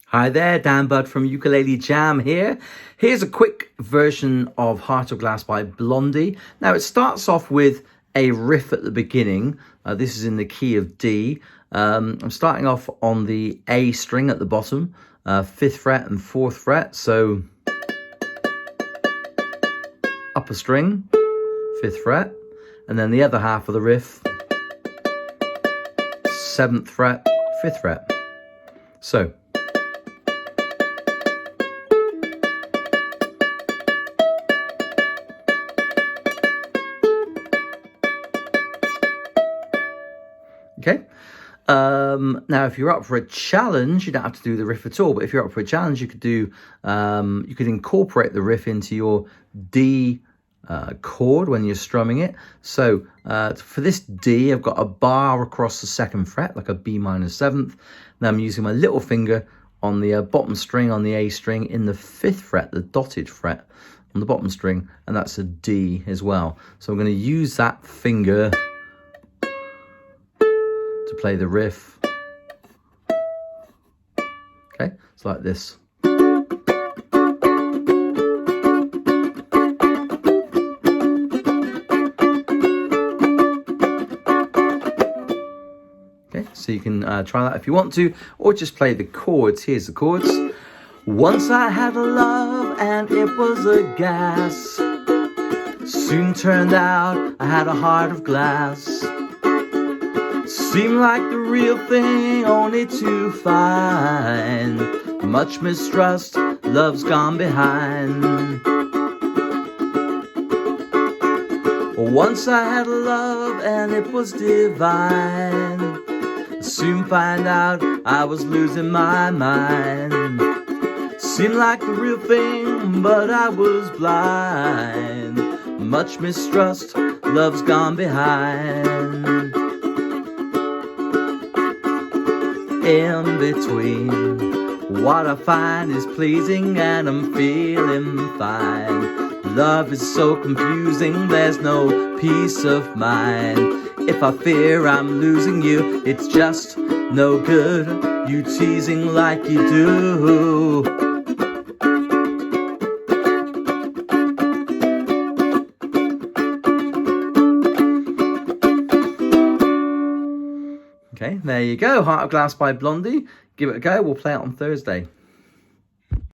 Hi there, Dan Budd from Ukulele Jam here. Here's a quick version of Heart of Glass by Blondie. Now it starts off with a riff at the beginning. This is in the key of D. I'm starting off on the A string at the bottom, 5th fret and 4th fret. So upper string, 5th fret, and then the other half of the riff, 7th fret, 5th fret. So okay. Now, if you're up for a challenge, you don't have to do the riff at all. But if you're up for a challenge, you could do, you could incorporate the riff into your D chord when you're strumming it. So for this D, I've got a bar across the 2nd fret, like a B minor 7th. Now I'm using my little finger on the bottom string on the A string in the 5th fret, the dotted fret on the bottom string, and that's a D as well. So I'm going to use that finger to play the riff. Okay, it's like this. Okay, so you can try that if you want to, or just play the chords. Here's the chords. Once I had a love and it was a gas. Soon turned out I had a heart of glass. Seemed like the real thing, only to find much mistrust, love's gone behind. Once I had a love and it was divine. Soon find out I was losing my mind. Seemed like the real thing, but I was blind. Much mistrust, love's gone behind. In between, what I find is pleasing and I'm feeling fine. Love is so confusing, there's no peace of mind. If I fear I'm losing you, it's just no good, you teasing like you do. Okay, there you go. Heart of Glass by Blondie. Give it a go. We'll play it on Thursday.